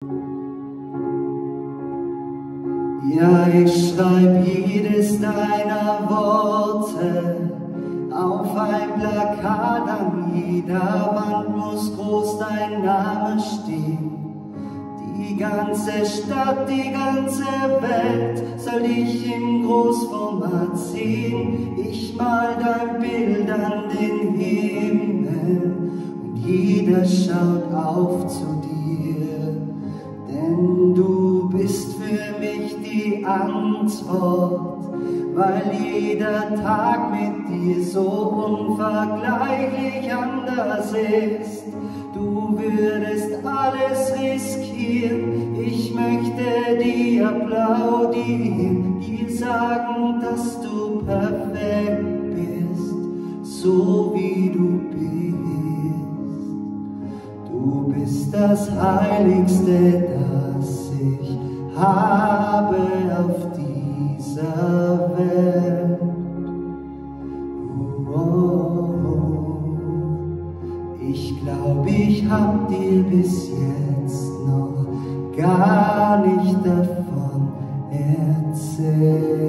Ja, ich schreib jedes deiner Worte auf ein Plakat, an jeder Wand muss groß dein Name stehen. Die ganze Stadt, die ganze Welt soll dich im Großformat sehen. Ich mal dein Bild an den Himmel und jeder schaut auf zu dir, denn du bist für mich die Antwort, weil jeder Tag mit dir so unvergleichlich anders ist. Du würdest alles riskieren, ich möchte dir applaudieren, dir sagen, dass du perfekt bist, so wie du bist. Du bist das Heiligste, das ich habe auf dieser Welt. Ich glaube, ich hab dir bis jetzt noch gar nicht davon erzählt.